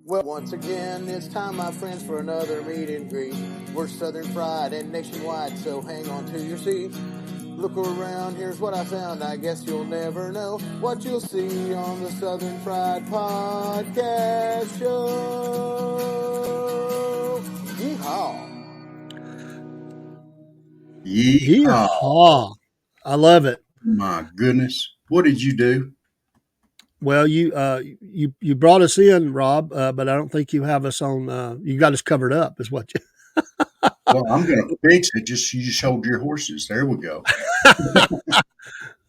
Well, once again, it's time, my friends, for another meet and greet. We're Southern Fried and nationwide, so hang on to your seats. Look around, here's what I found. I guess you'll never know what you'll see on the Southern Fried Podcast Show. Yeehaw. Yeehaw. I love it. My goodness. What did you do? Well, you brought us in, Rob, but I don't think you have us on. You got us covered up, is what you. Well, I'm going to fix it. You just hold your horses. There we go.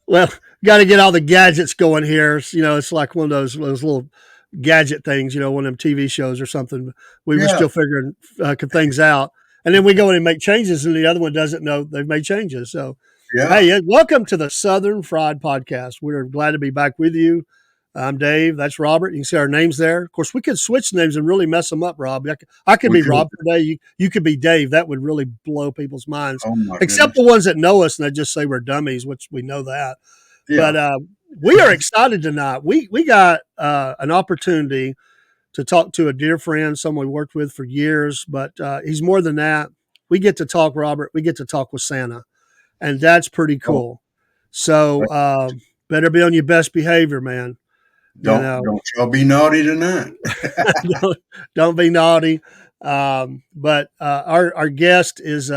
Well, got to get all the gadgets going here. You know, it's like one of those little gadget things. You know, one of them TV shows or something. We were still figuring things out, and then we go in and make changes, and the other one doesn't know they've made changes. So, hey, welcome to the Southern Fried Podcast. We're glad to be back with you. I'm Dave. That's Robert. You can see our names there. Of course, we could switch names and really mess them up, Rob. I could be Rob today. You could be Dave. That would really blow people's minds. Except the ones that know us and they just say we're dummies, which we know that. Yeah. But we are excited tonight. We got an opportunity to talk to a dear friend, someone we worked with for years. But he's more than that. We get to talk, Robert. We get to talk with Santa. And that's pretty cool. So better be on your best behavior, man. Don't y'all be naughty tonight. don't be naughty. But our guest is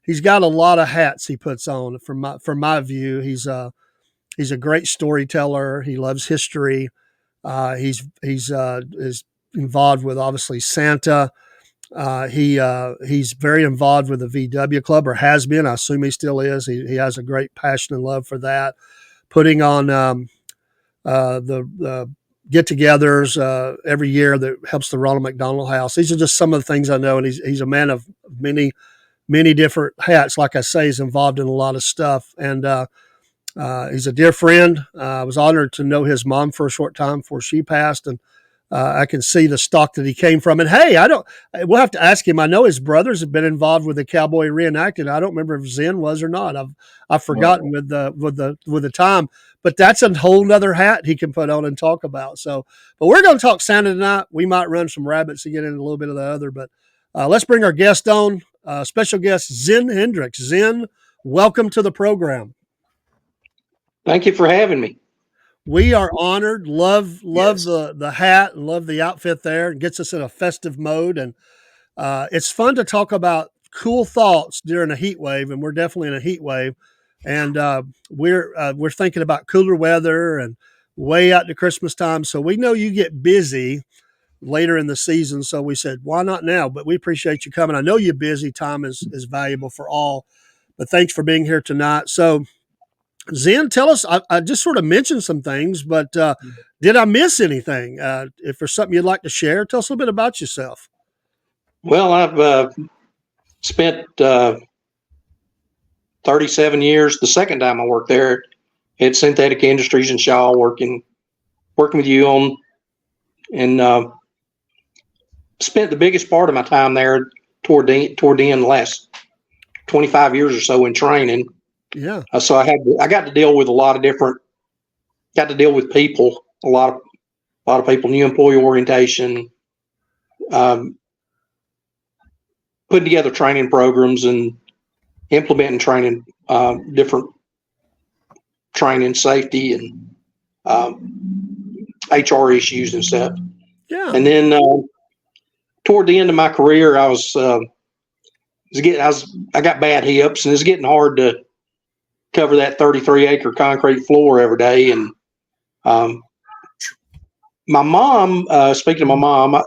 he's got a lot of hats he puts on. From my view, he's a great storyteller. He loves history. He's is involved with obviously Santa. He's very involved with the VW Club, or has been. I assume he still is. He has a great passion and love for that. Putting on the get-togethers every year that helps the Ronald McDonald House. These are just some of the things I know, and he's a man of many different hats. Like I say, he's involved in a lot of stuff, and he's a dear friend. I was honored to know his mom for a short time before she passed, and I can see the stock that he came from. And hey, we'll have to ask him. I know his brothers have been involved with the cowboy reenacting. I don't remember if Zen was or not. I've forgotten with the time. But that's a whole nother hat he can put on and talk about. So, but we're going to talk Santa tonight. We might run some rabbits to get into a little bit of the other, but let's bring our guest on, special guest, Zen Hendricks. Zen, welcome to the program. Thank you for having me. We are honored. Love the hat and love the outfit there. It gets us in a festive mode. And it's fun to talk about cool thoughts during a heat wave. And we're definitely in a heat wave. And we're thinking about cooler weather and way out to Christmas time. So we know you get busy later in the season. So we said, why not now? But we appreciate you coming. I know you're busy. Time is valuable for all. But thanks for being here tonight. So, Zen, tell us, I just sort of mentioned some things, but did I miss anything? If there's something you'd like to share, tell us a little bit about yourself. Well, I've spent 37 years. The second time I worked there at Synthetic Industries in Shaw, working with you on, and spent the biggest part of my time there toward the end of the last 25 years or so in training. Yeah. So I got to deal with got to deal with people, a lot of people, new employee orientation, putting together training programs and implementing training, different training, safety, and HR issues and stuff. Yeah. And then toward the end of my career, I got bad hips, and it's getting hard to cover that 33-acre concrete floor every day. And my mom, speaking of my mom,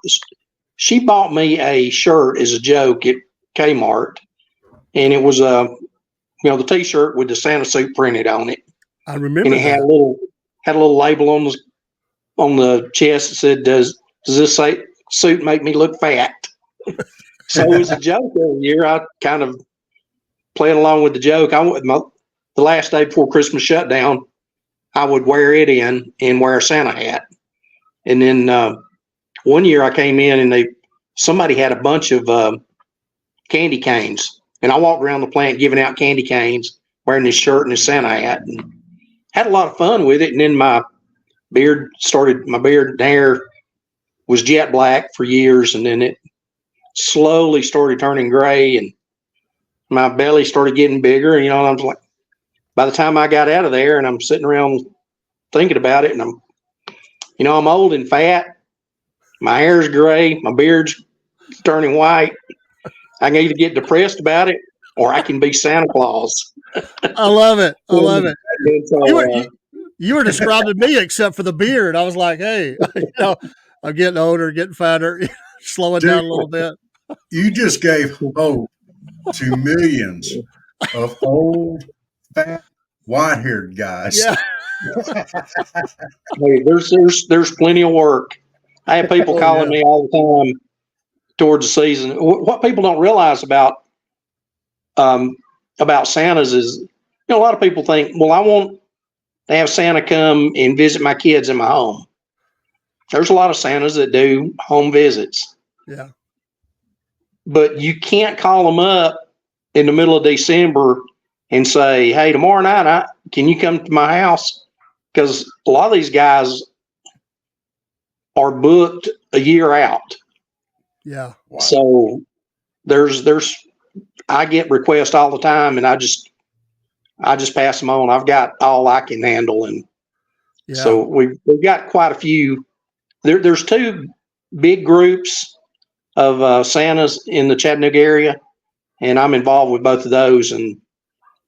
she bought me a shirt as a joke at Kmart, and it was the T-shirt with the Santa suit printed on it. I remember. And it had a little label on the chest that said, "Does this suit make me look fat?" So it was a joke every year. I kind of played along with the joke. The last day before Christmas shutdown, I would wear it in and wear a Santa hat. And then one year I came in and somebody had a bunch of candy canes, and I walked around the plant giving out candy canes, wearing this shirt and this Santa hat, and had a lot of fun with it. And then my beard and hair was jet black for years, and then it slowly started turning gray, and my belly started getting bigger. And, I was like, by the time I got out of there, and I'm sitting around thinking about it, and I'm old and fat. My hair's gray. My beard's turning white. I can either get depressed about it, or I can be Santa Claus. I love it. I love it. And so, You were describing me except for the beard. I was like, hey, I'm getting older, getting fatter, slowing down a little bit. You just gave hope to millions of old, fat, white-haired guys. Yeah. hey, there's plenty of work. I have people calling me all the time towards the season. What people don't realize about Santas is, a lot of people think, well, I want to have Santa come and visit my kids in my home. There's a lot of Santas that do home visits. Yeah. But you can't call them up in the middle of December and say, hey, tomorrow night, can you come to my house? Because a lot of these guys are booked a year out. Yeah. Wow. So I get requests all the time, and I just pass them on. I've got all I can handle. And so we've got quite a few. There's two big groups of Santas in the Chattanooga area, and I'm involved with both of those. And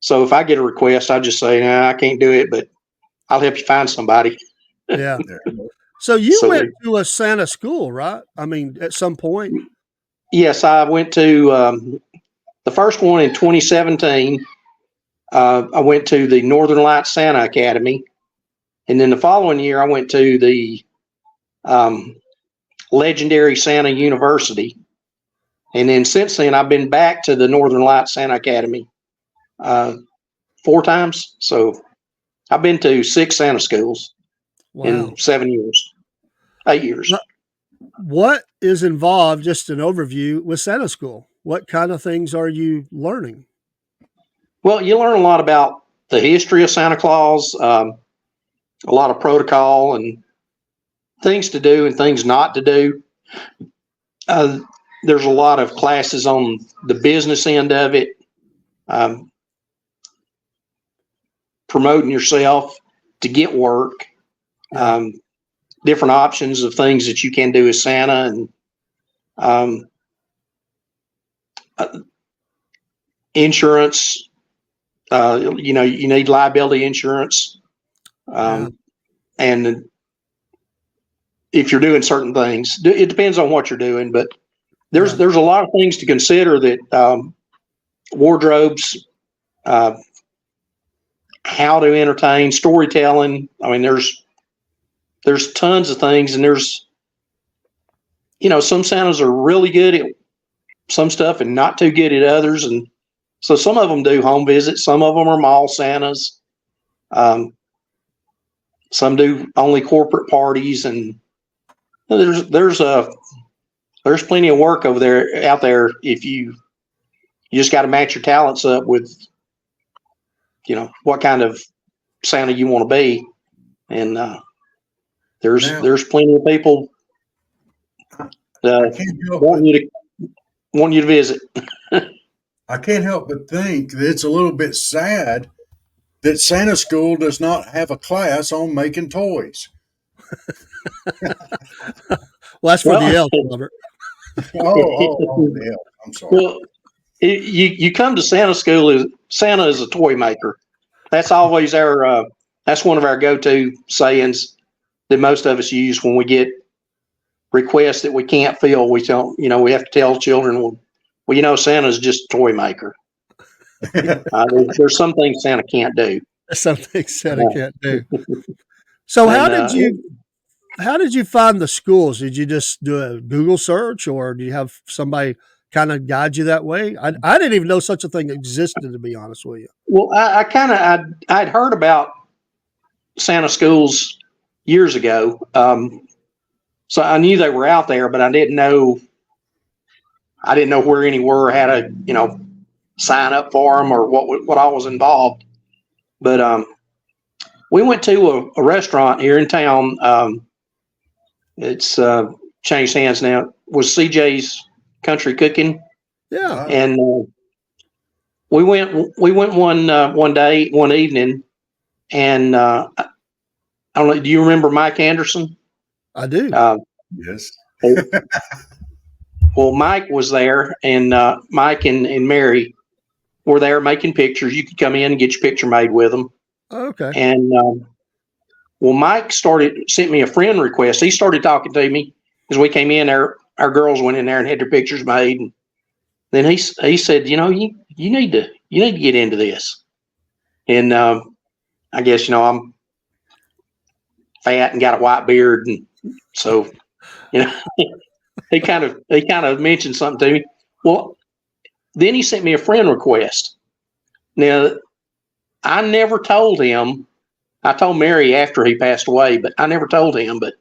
so if I get a request, I just say, nah, I can't do it, but I'll help you find somebody. Yeah. So you went to a Santa school, right? I mean, at some point. Yes, I went to the first one in 2017. I went to the Northern Lights Santa Academy. And then the following year, I went to the legendary Santa University. And then since then, I've been back to the Northern Lights Santa Academy 4 times. So I've been to 6 Santa schools in 7 years, 8 years. What is involved, just an overview, with Santa school? What kind of things are you learning? Well, you learn a lot about the history of Santa Claus, a lot of protocol and things to do and things not to do. There's a lot of classes on the business end of it, promoting yourself to get work, different options of things that you can do as Santa, and insurance. You need liability insurance, and if you're doing certain things, it depends on what you're doing, but there's a lot of things to consider. That wardrobes, how to entertain, storytelling. I mean, there's tons of things, and there's some Santas are really good at some stuff and not too good at others, and so some of them do home visits, some of them are mall Santas, some do only corporate parties, and there's plenty of work out there if you just got to match your talents up with what kind of Santa you want to be, and there's plenty of people wanting you to visit. I can't help but think that it's a little bit sad that Santa School does not have a class on making toys. Well, that's for the elf, Robert. The elf. I'm sorry. Well, you come to Santa School. Santa is a toy maker. That's always that's one of our go-to sayings that most of us use when we get requests that we can't fill. We don't, we have to tell children, Santa's just a toy maker. There's some things Santa can't do. Some things Santa can't do. So how did you find the schools? Did you just do a Google search, or do you have somebody kind of guide you that way? I didn't even know such a thing existed, to be honest with you. Well, I'd heard about Santa schools years ago. So I knew they were out there, but I didn't know where any were, how to, sign up for them or what all was involved. But we went to a restaurant here in town. It's changed hands now, was CJ's Country Cooking. Yeah. And we went one day, one evening, and I don't know. Do you remember Mike Anderson? I do. Yes. Well, Mike was there, and Mike and Mary were there making pictures. You could come in and get your picture made with them. Okay. And well, Mike sent me a friend request. He started talking to me as we came in. Our girls went in there and had their pictures made. And then he said, you need to get into this. And I guess I'm fat and got a white beard, and so he kind of mentioned something to me. Well, then he sent me a friend request. Now, I never told him. I told Mary after he passed away, but I never told him. But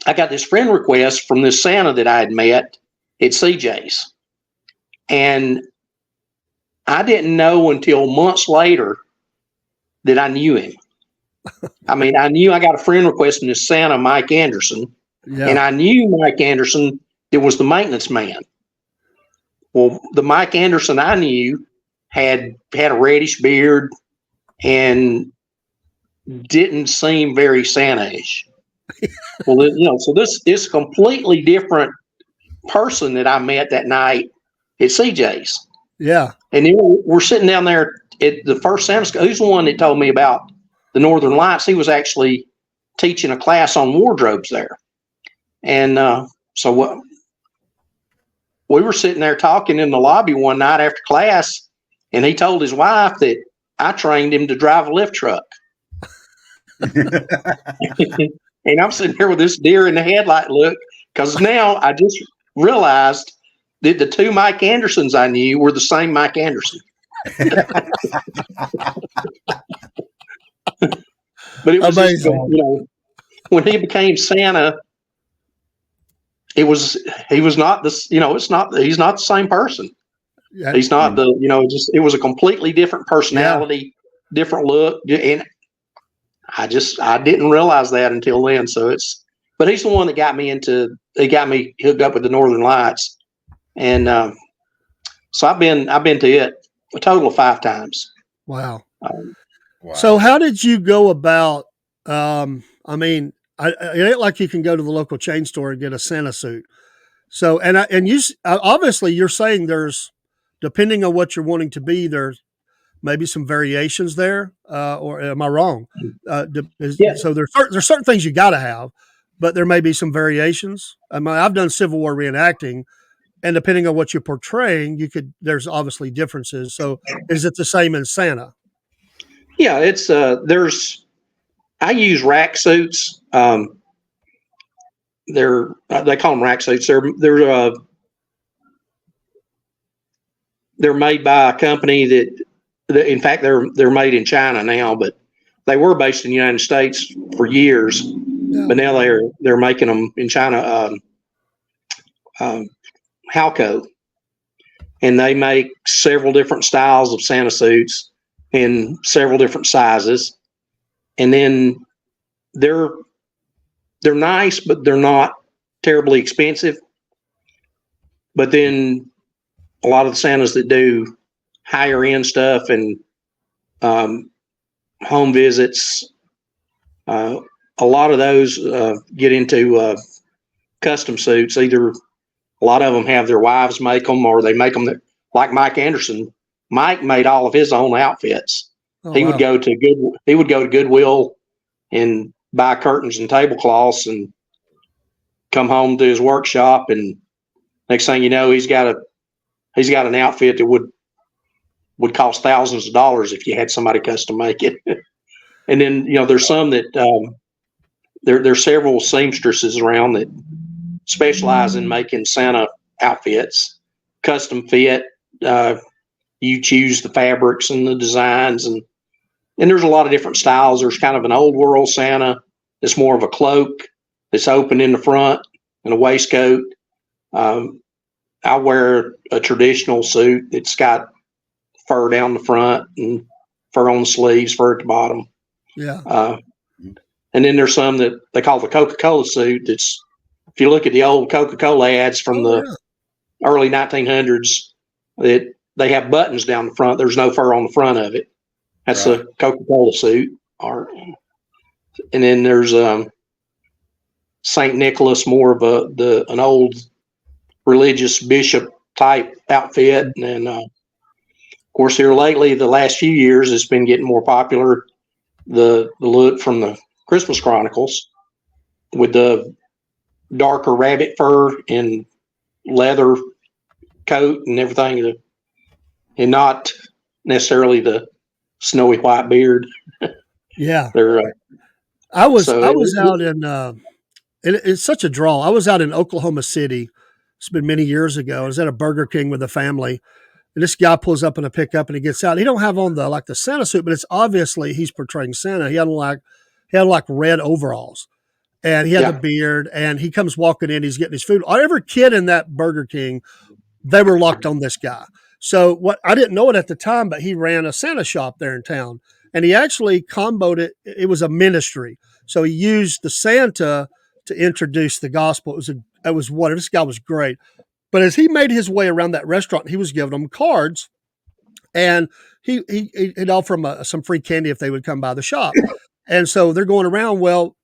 I got this friend request from this Santa that I had met at CJ's. And I didn't know until months later that I knew him. I mean, I knew I got a friend request from this Santa, Mike Anderson. Yeah. And I knew Mike Anderson, that was the maintenance man. Well, the Mike Anderson I knew had a reddish beard and didn't seem very Santa-ish. Well, so this completely different person that I met that night at CJ's. Yeah. And then we're sitting down there at the first Santa school. Who's the one that told me about the Northern Lights? He was actually teaching a class on wardrobes there. And so we were sitting there talking in the lobby one night after class, and he told his wife that I trained him to drive a lift truck. And I'm sitting here with this deer in the headlight look, because now I just realized that the two Mike Andersons I knew were the same Mike Anderson. But it was just, when he became Santa, he was not this, he's not the same person. Yeah. He's not it was a completely different personality, different look. And I didn't realize that until then. But he's the one that got me hooked up with the Northern Lights. And so I've been to it a total of 5 times. Wow. Wow. So how did you go about, I mean, it ain't like you can go to the local chain store and get a Santa suit. So, and you obviously you're saying there's, depending on what you're wanting to be, there's maybe some variations there, or am I wrong? Yeah. So there's certain things you got to have, but there may be some variations. I mean, I've done Civil War reenacting, and depending on what you're portraying, there's obviously differences. So is it the same in Santa? Yeah, it's I use rack suits. They call them rack suits. They're made by a company that in fact they're made in China now, but they were based in the United States for years. Yeah. But now they're making them in China. Halco, and they make several different styles of Santa suits in several different sizes, and then they're nice, but they're not terribly expensive. But then a lot of the Santas that do higher end stuff and home visits, a lot of those get into custom suits. Either a lot of them have their wives make them, or they make them like Mike Anderson. Mike made all of his own outfits. He would go to Goodwill and buy curtains and tablecloths and come home to his workshop, and next thing you know, he's got an outfit that would cost thousands of dollars if you had somebody custom make it. And then there's some that there's several seamstresses around that specialize in making Santa outfits, custom fit. You choose the fabrics and the designs, and there's a lot of different styles. There's kind of an old world Santa that's more of a cloak that's open in the front and a waistcoat. I wear a traditional suit that's got fur down the front and fur on the sleeves, fur at the bottom. Yeah. And then there's some that they call the Coca-Cola suit that's if you look at the old Coca-Cola ads from the early 1900s, that they have buttons down the front. There's no fur on the front of it. That's a Coca-Cola suit. And then there's St. Nicholas, more of an old religious bishop type outfit. And then, of course, here lately, the last few years, it's been getting more popular. The look from the Christmas Chronicles with the darker rabbit fur and leather coat and everything, and not necessarily the snowy white beard. Yeah. They're, I was out in it's such a draw. I was out in Oklahoma City. It's been many years ago. I was at a Burger King with a family, and this guy pulls up in a pickup and he gets out. He don't have on the Santa suit, but it's obviously he's portraying Santa. He had like red overalls, and he had the beard, and he comes walking in. He's getting his food. Every kid in that Burger King, they were locked on this guy. So what, I didn't know it at the time, but he ran a Santa shop there in town, and he actually comboed it. It was a ministry. So he used the Santa to introduce the gospel. This guy was great. But as he made his way around that restaurant, he was giving them cards, and he'd offer them some free candy if they would come by the shop. And so they're going around. Well,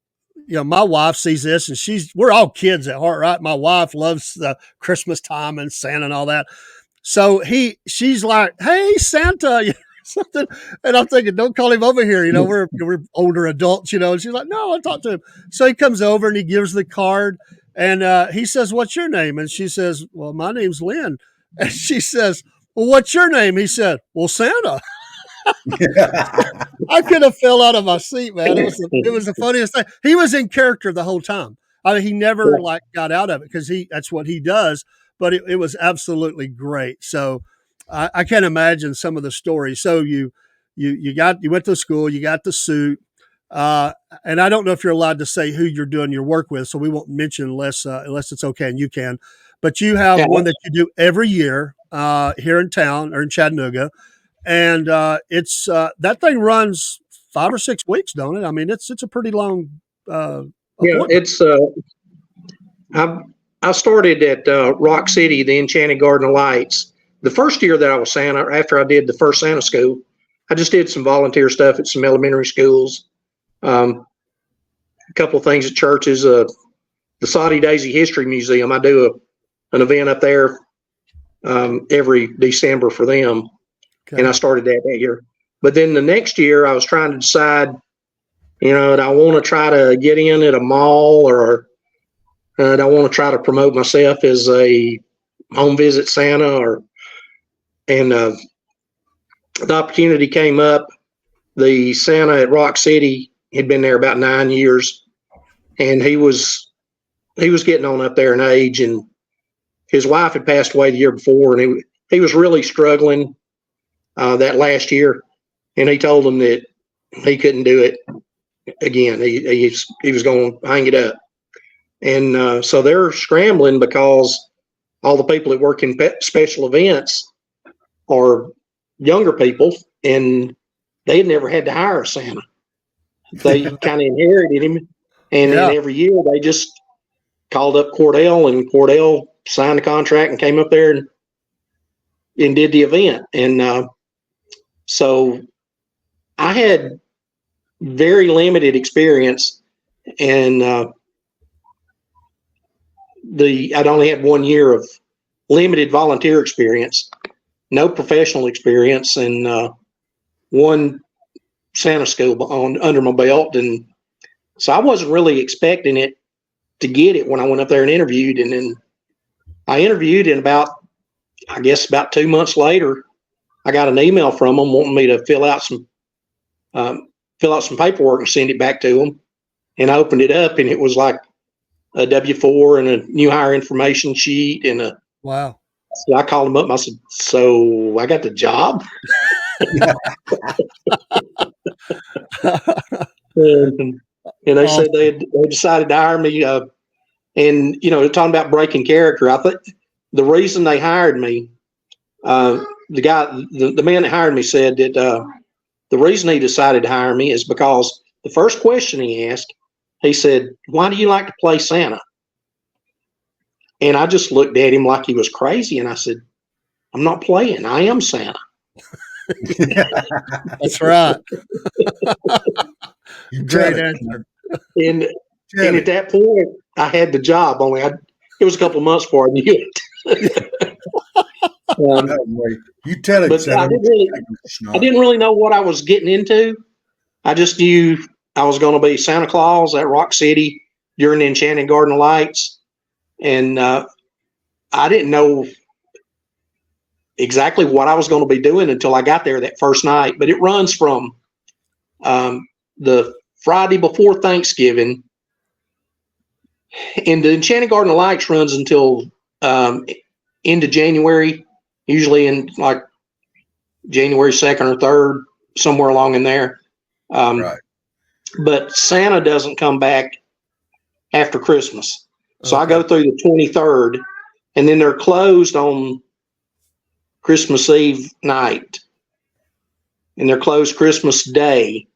my wife sees this, and we're all kids at heart, right? My wife loves the Christmas time and Santa and all that. So she's like, "Hey, Santa," something. And I'm thinking, don't call him over here. We're older adults, and she's like, "No, I'll talk to him." So he comes over and he gives the card, and he says, "What's your name?" And she says, "Well, my name's Lynn." And she says, "Well, what's your name?" He said, "Well, Santa." I could have fell out of my seat, man. It was the funniest thing. He was in character the whole time. I mean, he never got out of it because that's what he does. But it was absolutely great. So I can't imagine some of the stories. So you went to school, you got the suit, and I don't know if you're allowed to say who you're doing your work with, so we won't mention unless it's okay, and you can. But you have one that you do every year here in town or in Chattanooga, and it's that thing runs 5 or 6 weeks, don't it? I mean, it's a pretty long. It's. I started at Rock City, the Enchanted Garden of Lights. The first year that I was Santa, after I did the first Santa school, I just did some volunteer stuff at some elementary schools, a couple of things at churches. The Saudi Daisy History Museum, I do an event up there every December for them, and I started that year. But then the next year, I was trying to decide, do I want to try to get in at a mall, or I want to try to promote myself as a home visit Santa, and the opportunity came up. The Santa at Rock City had been there about 9 years, and he was getting on up there in age, and his wife had passed away the year before, and he was really struggling that last year, and he told them that he couldn't do it again. He was going to hang it up. And so they're scrambling because all the people that work in special events are younger people, and they had never had to hire a Santa. They kind of inherited him, and then every year they just called up Cordell, and Cordell signed the contract and came up there and did the event. And so I had very limited experience, and I'd only had 1 year of limited volunteer experience, no professional experience, and one Santa school under my belt. And so I wasn't really expecting it to get it when I went up there and interviewed. And then I interviewed, and about 2 months later, I got an email from them wanting me to fill out some paperwork and send it back to them. And I opened it up, and it was like a W-4 and a new hire information sheet, and wow. So I called them up and I said, "So I got the job?" and they said they decided to hire me. And talking about breaking character, I think the reason they hired me, the man that hired me said that the reason he decided to hire me is because the first question he asked, he said, "Why do you like to play Santa?" And I just looked at him like he was crazy. And I said, I'm not playing. I am Santa. That's right. Great it. answer. And at that point, I had the job. It was a couple of months before I knew it. You tell it. But I didn't really know what I was getting into. I just knew I was going to be Santa Claus at Rock City during the Enchanted Garden of Lights. And I didn't know exactly what I was going to be doing until I got there that first night. But it runs from the Friday before Thanksgiving, and the Enchanted Garden of Lights runs until into January, usually in like January 2nd or 3rd, somewhere along in there. Right. But Santa doesn't come back after Christmas. So I go through the 23rd, and then they're closed on Christmas Eve night, and they're closed Christmas Day.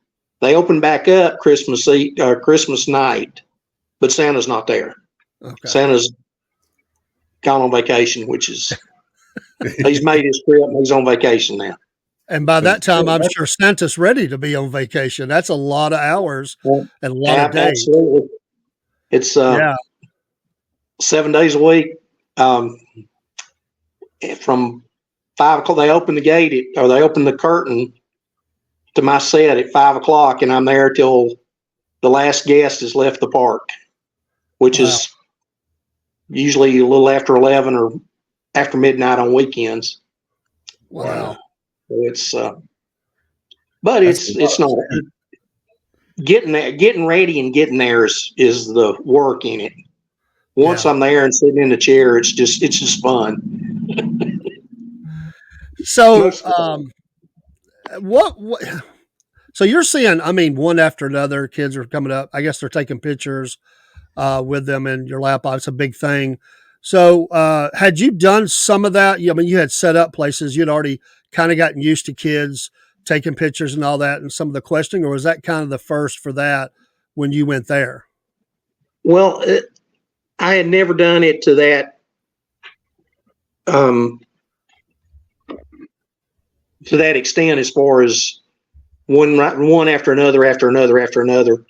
They open back up Christmas night, but Santa's not there. Okay. Santa's gone on vacation, which is he's made his trip and he's on vacation now. And by that time, I'm sure Santa's ready to be on vacation. That's a lot of hours and a lot of days. Absolutely. It's 7 days a week. From 5 o'clock, they open the gate they open the curtain to my set at 5 o'clock, and I'm there till the last guest has left the park, which is usually a little after 11 or after midnight on weekends. Wow. It's but it's not getting ready and getting there is the work in it. Once I'm there and sitting in the chair, it's just fun. So what so you're seeing, I mean, one after another, kids are coming up. I guess they're taking pictures with them in your lap. It's a big thing. So had you done some of that? I mean, you had set up places. You'd already kind of gotten used to kids taking pictures and all that and some of the questioning, or was that kind of the first for that when you went there? Well, I had never done it to that extent, as far as one after another.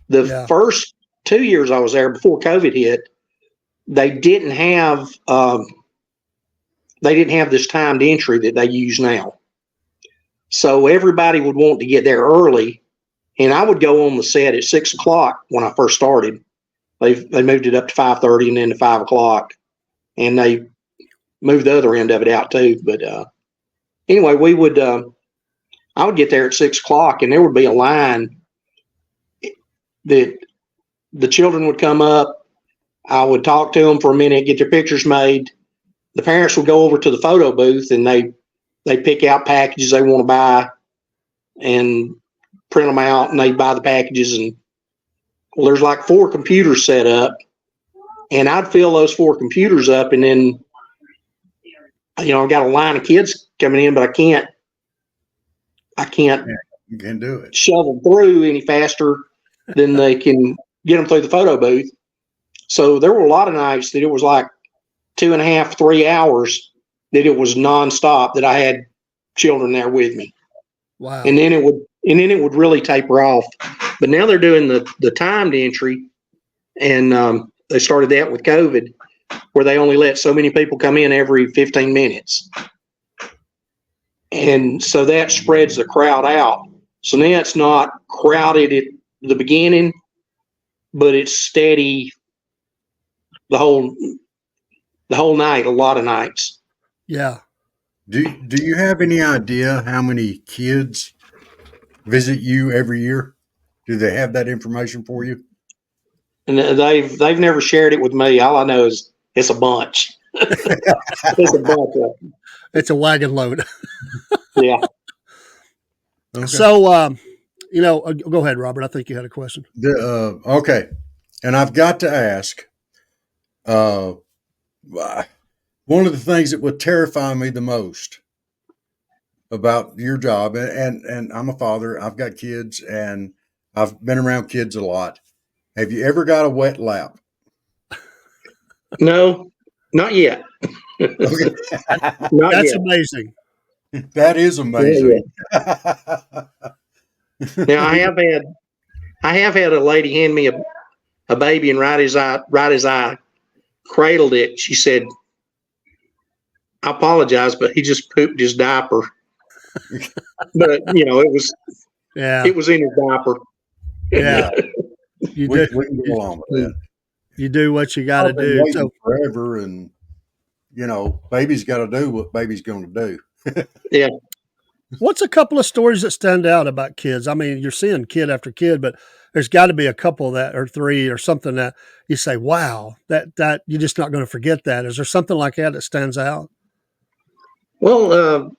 The first 2 years I was there before COVID hit, they didn't have this timed entry that they use now. So everybody would want to get there early, and I would go on the set at 6 o'clock when I first started. They moved it up to 5:30 and then to 5 o'clock, and they moved the other end of it out too. But anyway, I would get there at 6 o'clock, and there would be a line that the children would come up. I would talk to them for a minute, get their pictures made. The parents would go over to the photo booth, and they pick out packages they want to buy and print them out, and they buy the packages. And there's like 4 computers set up, and I'd fill those 4 computers up, and then I got a line of kids coming in, but I can't you can do it. Shove them through any faster than they can get them through the photo booth. So there were a lot of nights that it was like 2.5, 3 hours that it was nonstop, that I had children there with me. Wow. And then it would really taper off. But now they're doing the timed entry, and they started that with COVID, where they only let so many people come in every 15 minutes. And so that spreads the crowd out. So now it's not crowded at the beginning, but it's steady the whole night, a lot of nights. Yeah. Do you have any idea how many kids visit you every year? Do they have that information for you? And they've never shared it with me. All I know is it's a bunch. It's a bunch of them. It's a wagon load. Yeah. Okay. So, go ahead, Robert. I think you had a question. Okay. And I've got to ask, one of the things that would terrify me the most about your job, and I'm a father, I've got kids, and I've been around kids a lot. Have you ever got a wet lap? No, Not yet. Okay. Not That's yet. amazing. That is amazing. Now I have had a lady hand me a baby and right as I cradled it, she said, "I apologize, but he just pooped his diaper." But Yeah. it was in his diaper. Yeah. You we do. can go along with that. You do what you got to I've been do. waiting So, forever, and baby's got to do what baby's going to do. Yeah. what's a couple of stories that stand out about kids? I mean, you're seeing kid after kid, but there's got to be a couple that, or three, or something that you say, "Wow, that you're just not going to forget that." Is there something like that stands out? Well,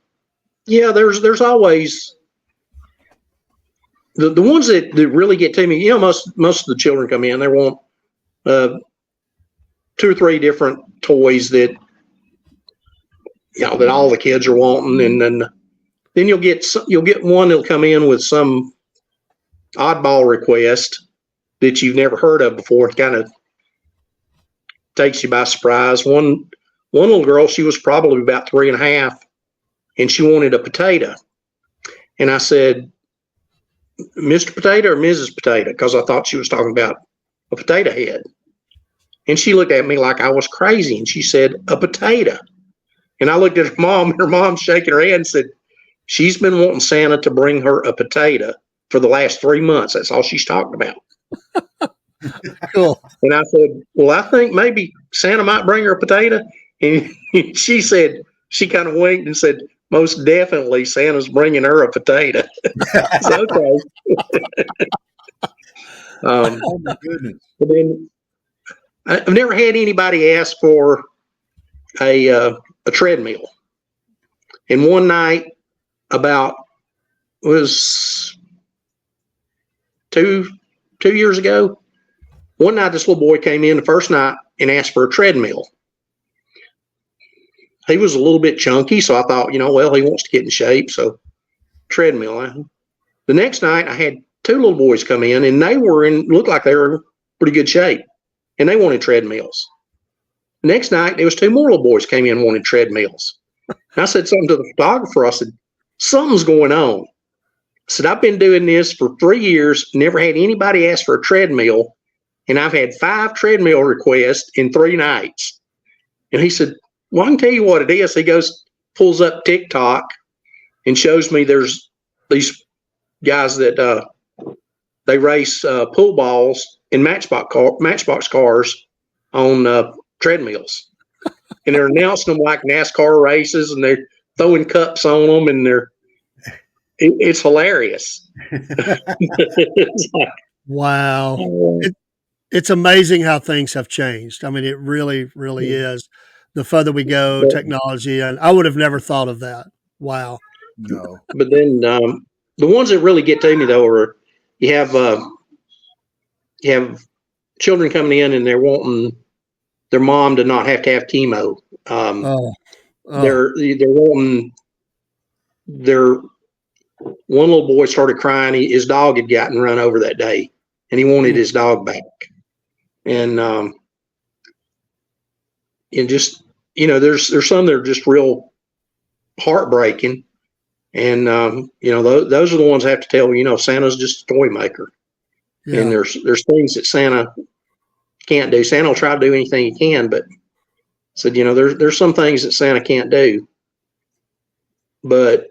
yeah. There's always the ones that really get to me. Most of the children come in, they want 2 or 3 different toys that that all the kids are wanting, and then you'll get one that'll come in with some oddball request that you've never heard of before. It kind of takes you by surprise. One little girl, she was probably about 3.5, and she wanted a potato. And I said, "Mr. Potato or Mrs. Potato?" Because I thought she was talking about a potato head. And she looked at me like I was crazy, and she said, "A potato." And I looked at her mom, and her mom's shaking her head and said, "She's been wanting Santa to bring her a potato for the last 3 months. That's all she's talking about." Cool. And I said, "Well, I think maybe Santa might bring her a potato." And she said, she kind of winked and said, "Most definitely Santa's bringing her a potato." So, okay. Oh my goodness. But then I've never had anybody ask for a treadmill. And one night, about was 2 years ago, one night this little boy came in the first night and asked for a treadmill. He was a little bit chunky, so I thought, well, he wants to get in shape, so treadmill. The next night, I had 2 little boys come in, and they looked like they were in pretty good shape, and they wanted treadmills. The next night, there was 2 more little boys came in and wanted treadmills. And I said something to the photographer. I said, "Something's going on." I said, "I've been doing this for 3 years, never had anybody ask for a treadmill, and I've had 5 treadmill requests in 3 nights." And he said, "Well, I can tell you what it is." He goes, pulls up TikTok and shows me there's these guys that they race pool balls in Matchbox cars on treadmills. And they're announcing them like NASCAR races, and they're throwing cups on them, and it's hilarious. It's like, Wow. It's amazing how things have changed. I mean, it really, really is. The further we go, technology, and I would have never thought of that. Wow. No. But then the ones that really get to me though are you have children coming in and they're wanting their mom to not have to have chemo. They're wanting their one little boy started crying. His dog had gotten run over that day, and he wanted his dog back. And just there's some that are just real heartbreaking. And those are the ones I have to tell. Santa's just a toy maker, and there's things that Santa can't do. Santa will try to do anything he can, but said there's some things that Santa can't do. But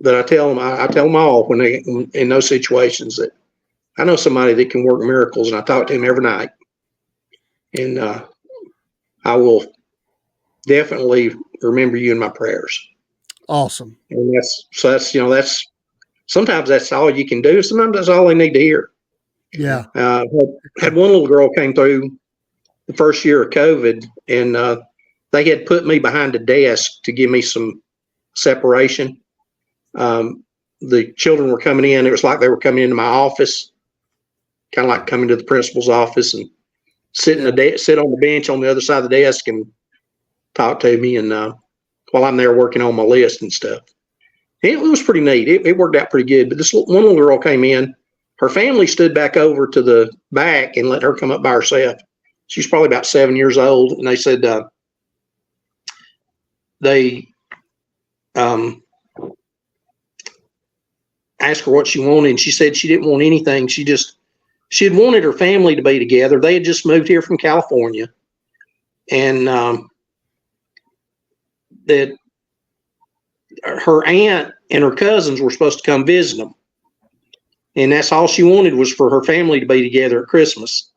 I tell them all when they in those situations that I know somebody that can work miracles, and I talk to him every night, and I will definitely remember you in my prayers. Awesome. And that's sometimes that's all you can do. Sometimes that's all they need to hear. Yeah. Had one little girl came through the first year of COVID, and they had put me behind a desk to give me some separation. The children were coming in. It was like they were coming into my office, kind of like coming to the principal's office and sit on the bench on the other side of the desk and talk to me. And while I'm there working on my list and stuff, it was pretty neat. It worked out pretty good. But this one little girl came in. Her family stood back over to the back and let her come up by herself. she was probably about 7 years old, and they said they asked her what she wanted, and she said she didn't want anything. She had wanted her family to be together. They had just moved here from California, and that her aunt and her cousins were supposed to come visit them, and that's all she wanted was for her family to be together at Christmas.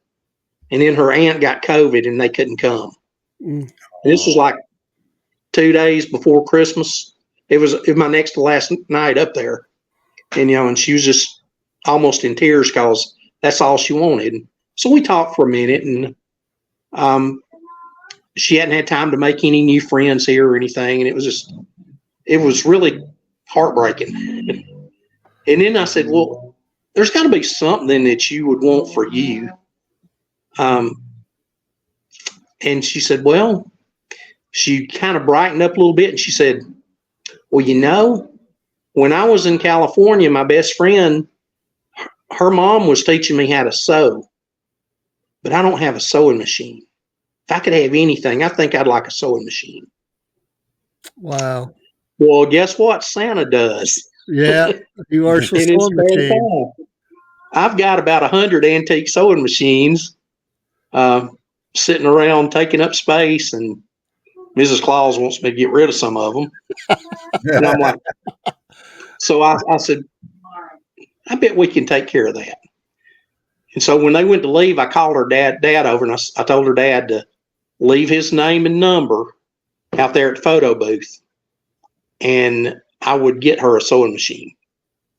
And then her aunt got COVID, and they couldn't come. This was like 2 days before Christmas. It was my next to last night up there, and and she was just almost in tears because that's all she wanted. So we talked for a minute, and she hadn't had time to make any new friends here or anything, and it was really heartbreaking. And then I said, well, there's got to be something that you would want for you. And she said, well, she kind of brightened up a little bit, and she said, well, when I was in California, my best friend, her mom was teaching me how to sew, but I don't have a sewing machine. If I could have anything, I think I'd like a sewing machine. Wow. Well, guess what? Santa does. Yeah, he works with sewing machines. I've got about 100 antique sewing machines sitting around taking up space, and Mrs. Claus wants me to get rid of some of them. And I'm like, so I said, I bet we can take care of that. And so when they went to leave, I called her dad over, and I told her dad to leave his name and number out there at the photo booth, and I would get her a sewing machine.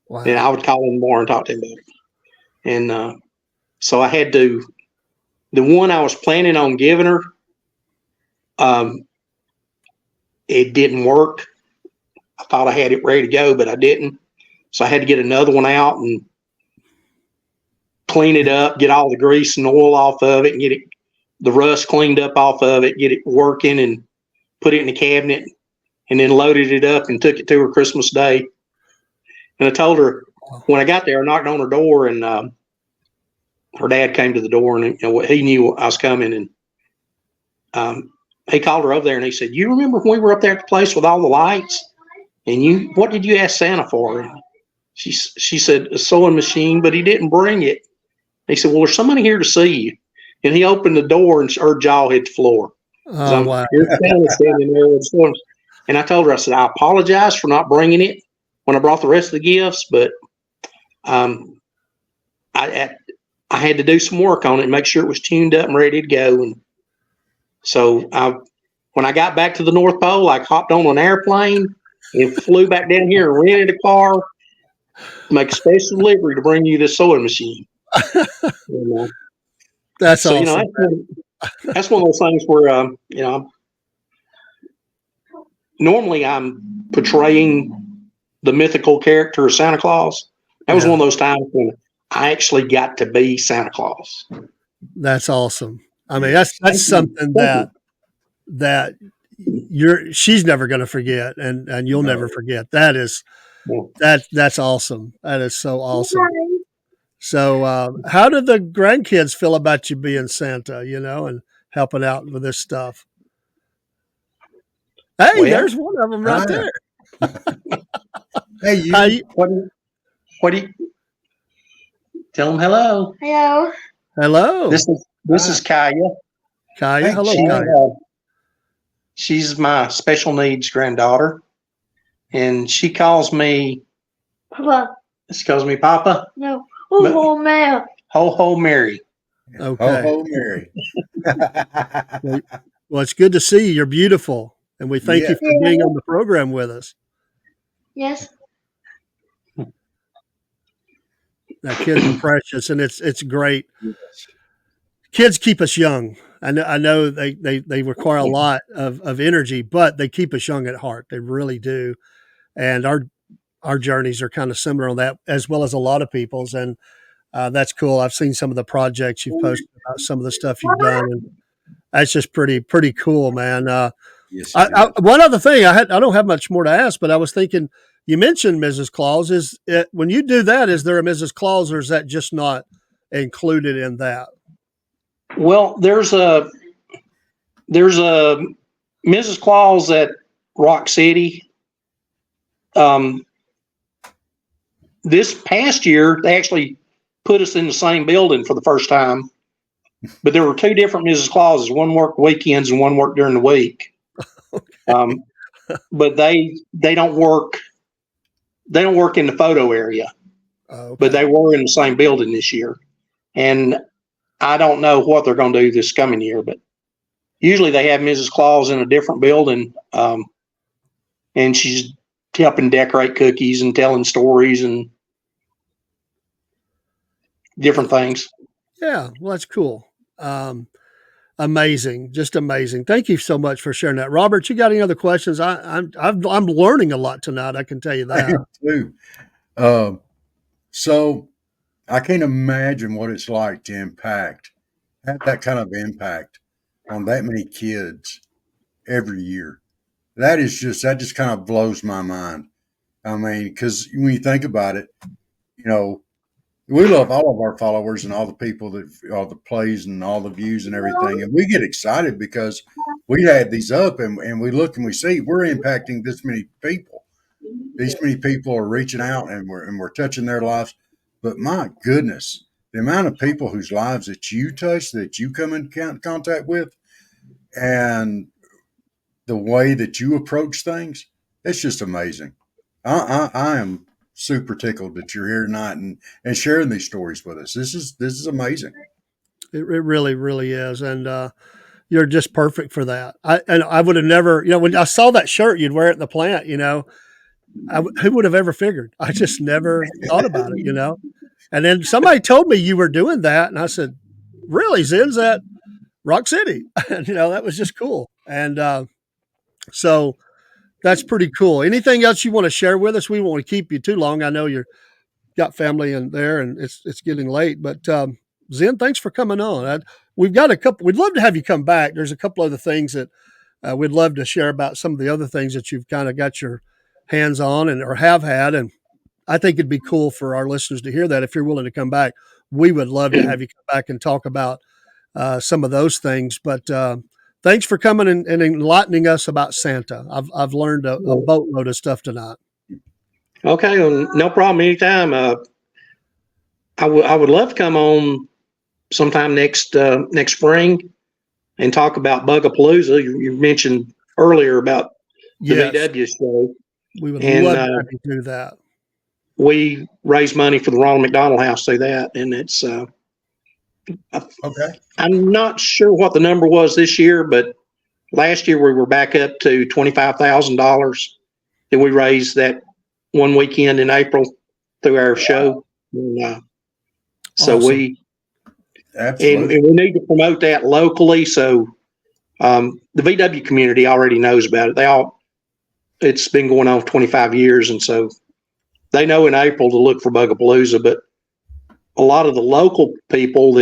Wow. And I would call him more and talk to him about it. And so I had to, the one I was planning on giving her, it didn't work. I thought I had it ready to go, but I didn't. So I had to get another one out and clean it up, get all the grease and oil off of it, and get the rust cleaned up off of it, get it working, and put it in the cabinet, and then loaded it up and took it to her Christmas Day. And I told her when I got there, I knocked on her door, and her dad came to the door, and he knew I was coming, and he called her over there, and he said, "You remember when we were up there at the place with all the lights? And what did you ask Santa for?" And she said, "A sewing machine," but he didn't bring it. He said, "Well, there's somebody here to see you." And he opened the door, and her jaw hit the floor. Oh, wow. Standing there with sewing. And I told her, I said, "I apologize for not bringing it when I brought the rest of the gifts, but I had to do some work on it and make sure it was tuned up and ready to go." And so when I got back to the North Pole, I hopped on an airplane and flew back down here and rented a car to make a special delivery to bring you this sewing machine. That's so, awesome. That's one of those things where, normally I'm portraying the mythical character of Santa Claus. That was one of those times when I actually got to be Santa Claus. That's awesome. I mean, that's something that she's never going to forget, and you'll never forget. That's awesome. That is so awesome. So, how do the grandkids feel about you being Santa, and helping out with this stuff? Hey, there's one of them right there. Hey, what do you tell them? Hello. Hello. This is Kaya. Kaya, hello, Kaya. She's my special needs granddaughter, and she calls me Papa. She calls me Papa. No, Ho Mary. Ho Mary. Okay. Ho Mary. Well, it's good to see you. You're beautiful, and we thank you for being on the program with us. Yes. Now, kids are precious, and it's great. Kids keep us young. I know they require a lot of energy, but they keep us young at heart. They really do. And our journeys are kind of similar on that, as well as a lot of people's. And that's cool. I've seen some of the projects you've posted about some of the stuff you've done, and that's just pretty cool, man. Yes, one other thing, I don't have much more to ask, but I was thinking, you mentioned Mrs. Claus. When you do that, is there a Mrs. Claus, or is that just not included in that? Well, there's a Mrs. Claus at Rock City. This past year, they actually put us in the same building for the first time, but there were two different Mrs. Clauses. One worked weekends and one worked during the week. But they don't work. They don't work in the photo area, but they were in the same building this year. And I don't know what they're going to do this coming year, but usually they have Mrs. Claus in a different building, and she's helping decorate cookies and telling stories and different things. Yeah, well, that's cool. Amazing, just amazing. Thank you so much for sharing that, Robert. You got any other questions? I'm learning a lot tonight. I can tell you that. Too. So I can't imagine what it's like to have that kind of impact on that many kids every year. That just kind of blows my mind. I mean, because when you think about it, we love all of our followers and all the people all the plays and all the views and everything. And we get excited because we had these up and we look and we see we're impacting this many people. These many people are reaching out and we're touching their lives. But my goodness, the amount of people whose lives that you touch, that you come in contact with, and the way that you approach things, it's just amazing. I am super tickled that you're here tonight and sharing these stories with us. This is amazing. It really, really is. And you're just perfect for that. I would have never, when I saw that shirt, you'd wear it in the plant, who would have ever figured? I just never thought about it, And then somebody told me you were doing that. And I said, really? Zen's at Rock City. And, that was just cool. And so that's pretty cool. Anything else you want to share with us? We won't want to keep you too long. I know you're got family in there and it's getting late, but Zen, thanks for coming on. We've got a couple, we'd love to have you come back. There's a couple other things that we'd love to share about some of the other things that you've kind of got your hands on or have had. And I think it'd be cool for our listeners to hear that. If you're willing to come back, we would love to have you come back and talk about some of those things. But thanks for coming and enlightening us about Santa. I've learned a boatload of stuff tonight. Okay, well, no problem. Anytime. I would love to come on sometime next spring and talk about Bugapalooza. You mentioned earlier about the VW show. We would love to have you do that. We raise money for the Ronald McDonald House through that, and it's okay. I'm not sure what the number was this year, but last year we were back up to $25,000 that we raised that one weekend in April through our show. And, so awesome. And we need to promote that locally. So the VW community already knows about it. It's been going on for 25 years. And so they know in April to look for Bugapalooza, but a lot of the local people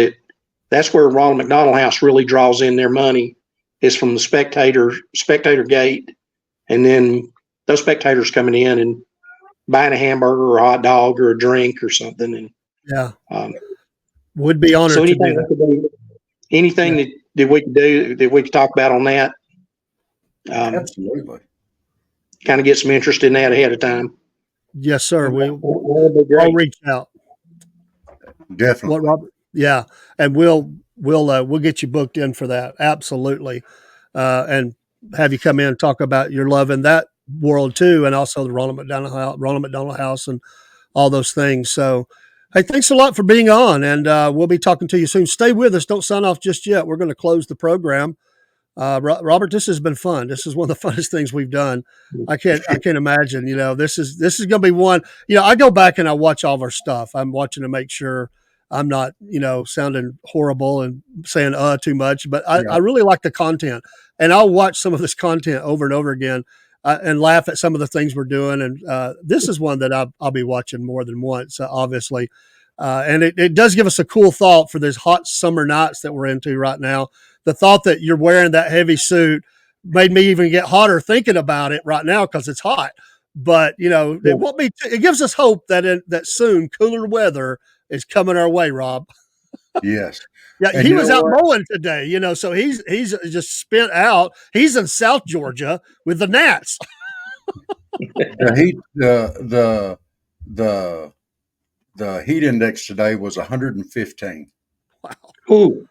that's where Ronald McDonald House really draws in their money is from the spectator gate. And then those spectators coming in and buying a hamburger or a hot dog or a drink or something. And would be honored so to do that. Anything that we could do, that we could talk about on that. Absolutely. Kind of get some interest in that ahead of time. Yes, sir. I'll reach out. Definitely. What, Robert? Yeah. And we'll get you booked in for that. Absolutely. And have you come in and talk about your love in that world too. And also the Ronald McDonald House and all those things. So, hey, thanks a lot for being on, and we'll be talking to you soon. Stay with us. Don't sign off just yet. We're going to close the program. Robert, this has been fun. This is one of the funnest things we've done. I can't imagine, this is going to be one, I go back and I watch all of our stuff. I'm watching to make sure I'm not, sounding horrible and saying, too much, but I really like the content, and I'll watch some of this content over and over again. And laugh at some of the things we're doing. And this is one that I'll be watching more than once, obviously. And it does give us a cool thought for these hot summer nights that we're into right now. The thought that you're wearing that heavy suit made me even get hotter thinking about it right now because it's hot. But, it won't be. It gives us hope that that soon cooler weather is coming our way, Rob. Yes. Yeah, And he you was know out what? mowing today, so he's just spent out. He's in South Georgia with the Gnats. The heat, the the heat index today was 115. Wow. Ooh,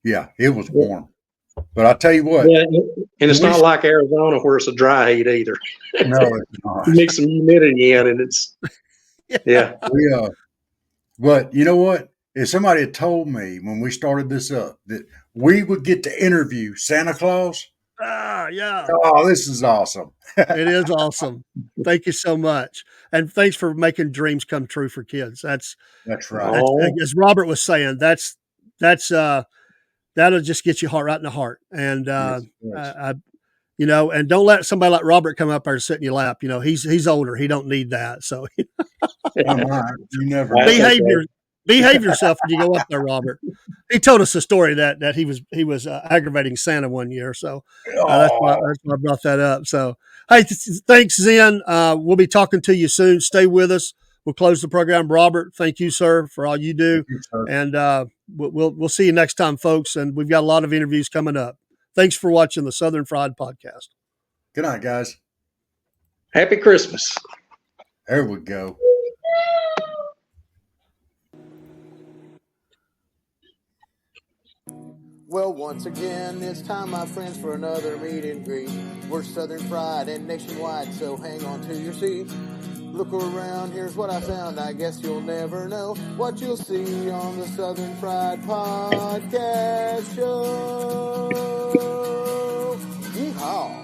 Yeah, it was warm. But I tell you what, yeah, and it's we not like Arizona where it's a dry heat either. no, it's You not. mix some humidity in, and it's yeah. We But you know what? If somebody had told me when we started this up that we would get to interview Santa Claus, Yeah. oh, this is awesome. It is awesome. Thank you so much, and thanks for making dreams come true for kids. That's That's right. that's Oh, as Robert was saying. That's that'll just get you right in the heart, and Yes, yes. and don't let somebody like Robert come up there and sit in your lap. He's older. He don't need that. So I might. You never that's know. okay. behave yourself when you go up there, Robert. He told us a story that he was aggravating Santa one year, so Oh, that's why I brought that up. So hey, thanks, Zen. We'll be talking to you soon. Stay with us. We'll close the program. Robert, thank you, sir, for all you do, thank you, sir. and we'll see you next time, folks. And we've got a lot of interviews coming up. Thanks for watching the Southern Fried Podcast. Good night, guys. Happy Christmas. There we go. Well, once again, it's time, my friends, for another meet and greet. We're Southern Fried and nationwide, so hang on to your seat. Look around, here's what I found. I guess you'll never know what you'll see on the Southern Fried Podcast Show. Yeehaw!